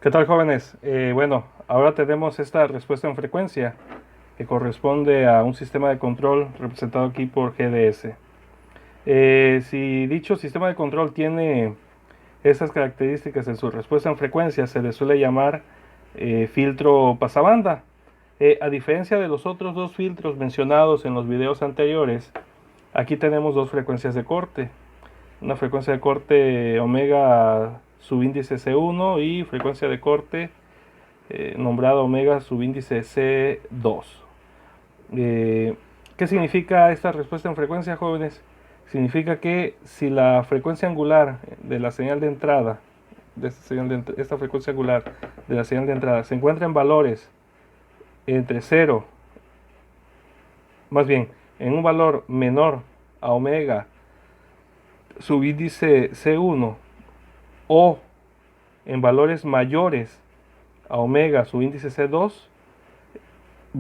¿Qué tal, jóvenes? Bueno, ahora tenemos esta respuesta en frecuencia que corresponde a un sistema de control representado aquí por GDS. Si dicho sistema de control tiene esas características en su respuesta en frecuencia, se le suele llamar filtro pasabanda. A diferencia de los otros dos filtros mencionados en los videos anteriores, aquí tenemos dos frecuencias de corte. Una frecuencia de corte omega subíndice C1 y frecuencia de corte nombrado omega subíndice C2. ¿Qué significa esta respuesta en frecuencia, jóvenes? Significa que si la frecuencia angular de la señal de entrada, esta frecuencia angular de la señal de entrada, se encuentra en valores entre 0, más bien, en un valor menor a omega subíndice C1 o en valores mayores a omega subíndice C2,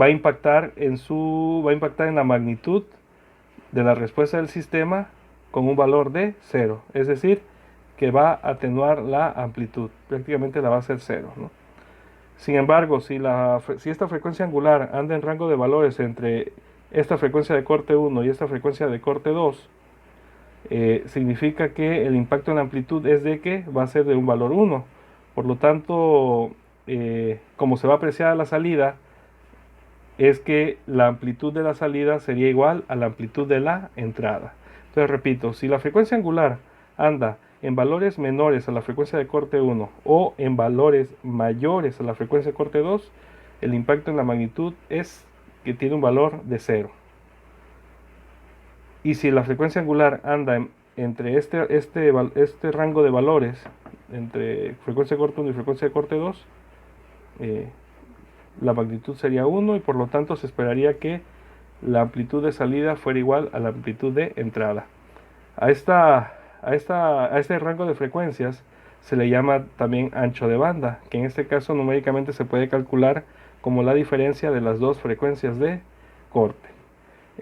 va a impactar en la magnitud de la respuesta del sistema con un valor de 0, es decir, que va a atenuar la amplitud, prácticamente la va a hacer 0, ¿no? Sin embargo, si esta frecuencia angular anda en rango de valores entre esta frecuencia de corte 1 y esta frecuencia de corte 2, significa que el impacto en la amplitud es de que va a ser de un valor 1. Por lo tanto, como se va a apreciar a la salida, es que la amplitud de la salida sería igual a la amplitud de la entrada. Entonces repito, si la frecuencia angular anda en valores menores a la frecuencia de corte 1 o en valores mayores a la frecuencia de corte 2, el impacto en la magnitud es que tiene un valor de 0. Y si la frecuencia angular anda entre este rango de valores, entre frecuencia de corte 1 y frecuencia de corte 2, la magnitud sería 1 y por lo tanto se esperaría que la amplitud de salida fuera igual a la amplitud de entrada. A este rango de frecuencias se le llama también ancho de banda, que en este caso numéricamente se puede calcular como la diferencia de las dos frecuencias de corte.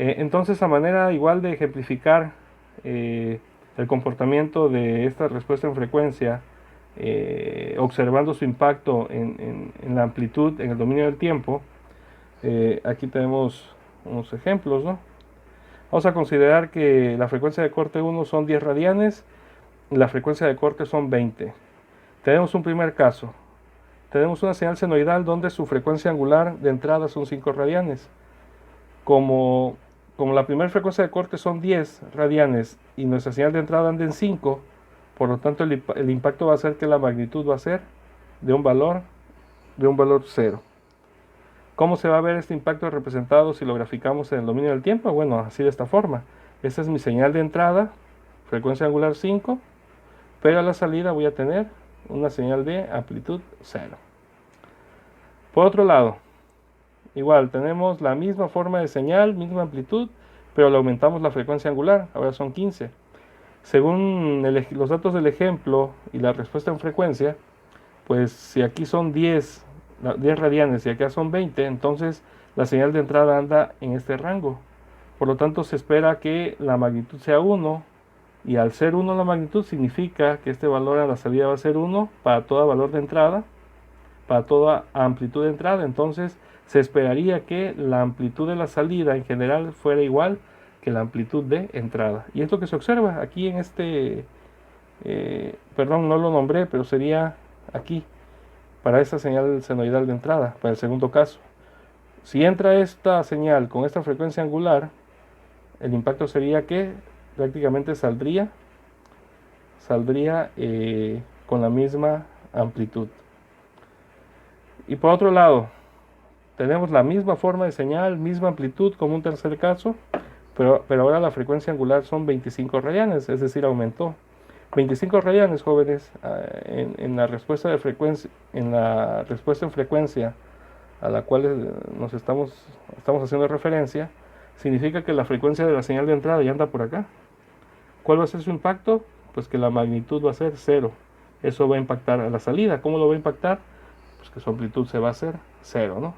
Entonces, a manera igual de ejemplificar el comportamiento de esta respuesta en frecuencia, observando su impacto en la amplitud en el dominio del tiempo, aquí tenemos unos ejemplos, ¿no? Vamos a considerar que la frecuencia de corte 1 son 10 radianes y la frecuencia de corte son 20. Tenemos un primer caso. Tenemos una señal senoidal donde su frecuencia angular de entrada son 5 radianes. Como la primera frecuencia de corte son 10 radianes y nuestra señal de entrada anda en 5, por lo tanto el impacto va a ser que la magnitud va a ser de un valor 0. ¿Cómo se va a ver este impacto representado si lo graficamos en el dominio del tiempo? Bueno, así de esta forma. Esta es mi señal de entrada, frecuencia angular 5, pero a la salida voy a tener una señal de amplitud 0. Por otro lado, igual tenemos la misma forma de señal, misma amplitud, pero le aumentamos la frecuencia angular, ahora son 15. Según los datos del ejemplo y la respuesta en frecuencia, pues si aquí son 10 radianes y acá son 20, entonces la señal de entrada anda en este rango. Por lo tanto, se espera que la magnitud sea 1, y al ser 1 la magnitud significa que este valor a la salida va a ser 1 para todo valor de entrada, para toda amplitud de entrada. Entonces, se esperaría que la amplitud de la salida en general fuera igual que la amplitud de entrada. Y es lo que se observa aquí en perdón, no lo nombré, pero sería aquí, para esta señal senoidal de entrada, para el segundo caso. Si entra esta señal con esta frecuencia angular, el impacto sería que prácticamente saldría con la misma amplitud. Y por otro lado, tenemos la misma forma de señal, misma amplitud como un tercer caso, pero ahora la frecuencia angular son 25 radianes, es decir, aumentó. 25 radianes, jóvenes, en la respuesta de frecuencia, en la respuesta en frecuencia a la cual nos estamos haciendo referencia, significa que la frecuencia de la señal de entrada ya anda por acá. ¿Cuál va a ser su impacto? Pues que la magnitud va a ser 0. Eso va a impactar a la salida. ¿Cómo lo va a impactar? Pues que su amplitud se va a hacer 0, ¿no?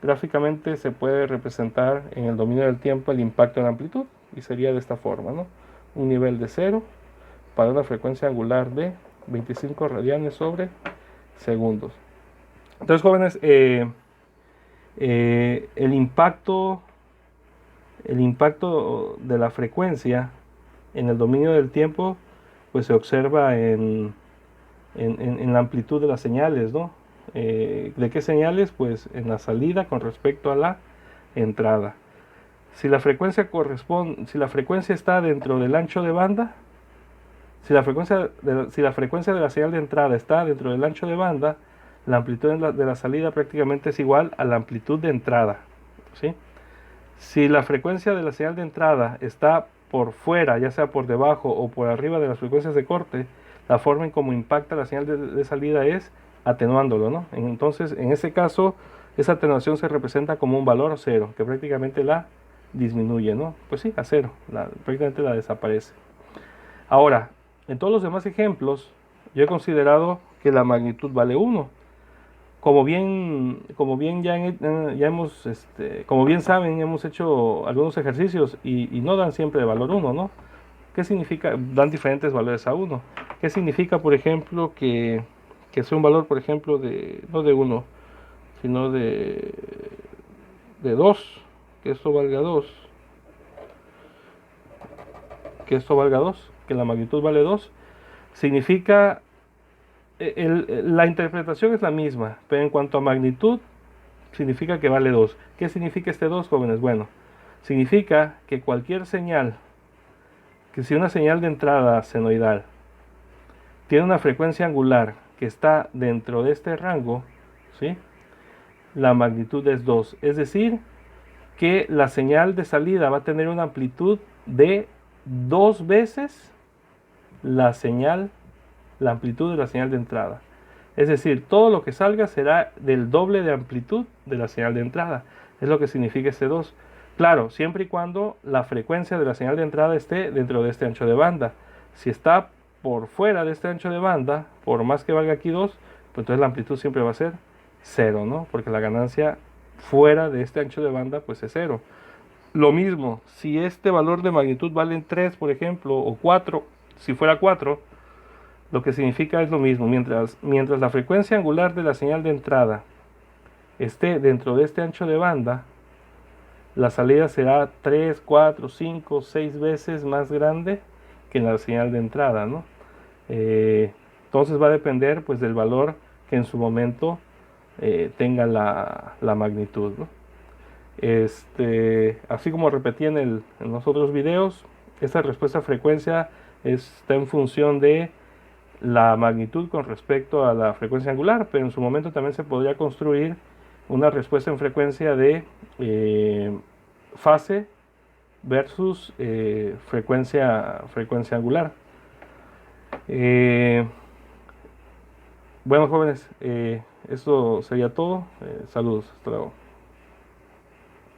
Gráficamente se puede representar en el dominio del tiempo el impacto en la amplitud y sería de esta forma, ¿no? Un nivel de 0 para una frecuencia angular de 25 radianes sobre segundos. Entonces, jóvenes, el impacto de la frecuencia en el dominio del tiempo pues se observa en la amplitud de las señales, ¿no? ¿De qué señales? Pues en la salida con respecto a la entrada. Si la frecuencia está dentro del ancho de banda, si la frecuencia de la señal de entrada está dentro del ancho de banda, la amplitud de la salida prácticamente es igual a la amplitud de entrada, ¿sí? Si la frecuencia de la señal de entrada está por fuera, ya sea por debajo o por arriba de las frecuencias de corte, la forma en cómo impacta la señal de salida es atenuándolo, ¿no? Entonces, en ese caso, esa atenuación se representa como un valor cero, que prácticamente la disminuye, ¿no? Pues sí, a cero, prácticamente la desaparece. Ahora, en todos los demás ejemplos, yo he considerado que la magnitud vale 1. Como bien saben, hemos hecho algunos ejercicios y no dan siempre de valor 1, ¿no? ¿Qué significa? Dan diferentes valores a 1. ¿Qué significa, por ejemplo, que sea un valor, por ejemplo, no de 1, sino de 2, que esto valga 2, que la magnitud vale 2? Significa, la interpretación es la misma, pero en cuanto a magnitud, significa que vale 2. ¿Qué significa este 2, jóvenes? Bueno, significa que cualquier señal, que si una señal de entrada senoidal tiene una frecuencia angular que está dentro de este rango, ¿sí? La magnitud es 2. Es decir, que la señal de salida va a tener una amplitud de 2 veces la amplitud de la señal de entrada. Es decir, todo lo que salga será del doble de amplitud de la señal de entrada. Es lo que significa este 2. Claro, siempre y cuando la frecuencia de la señal de entrada esté dentro de este ancho de banda. Si está por fuera de este ancho de banda, por más que valga aquí 2, pues entonces la amplitud siempre va a ser 0, ¿no? Porque la ganancia fuera de este ancho de banda pues es 0. Lo mismo, si este valor de magnitud vale 3, por ejemplo, o 4, si fuera 4, lo que significa es lo mismo. Mientras la frecuencia angular de la señal de entrada esté dentro de este ancho de banda, la salida será 3, 4, 5, 6 veces más grande que la señal de entrada, ¿no? Entonces va a depender pues del valor que en su momento tenga la magnitud, ¿no? Así como repetí en los otros videos, esta respuesta a frecuencia está en función de la magnitud con respecto a la frecuencia angular, pero en su momento también se podría construir una respuesta en frecuencia de fase versus frecuencia angular. Bueno, jóvenes, esto sería todo. Saludos, hasta luego.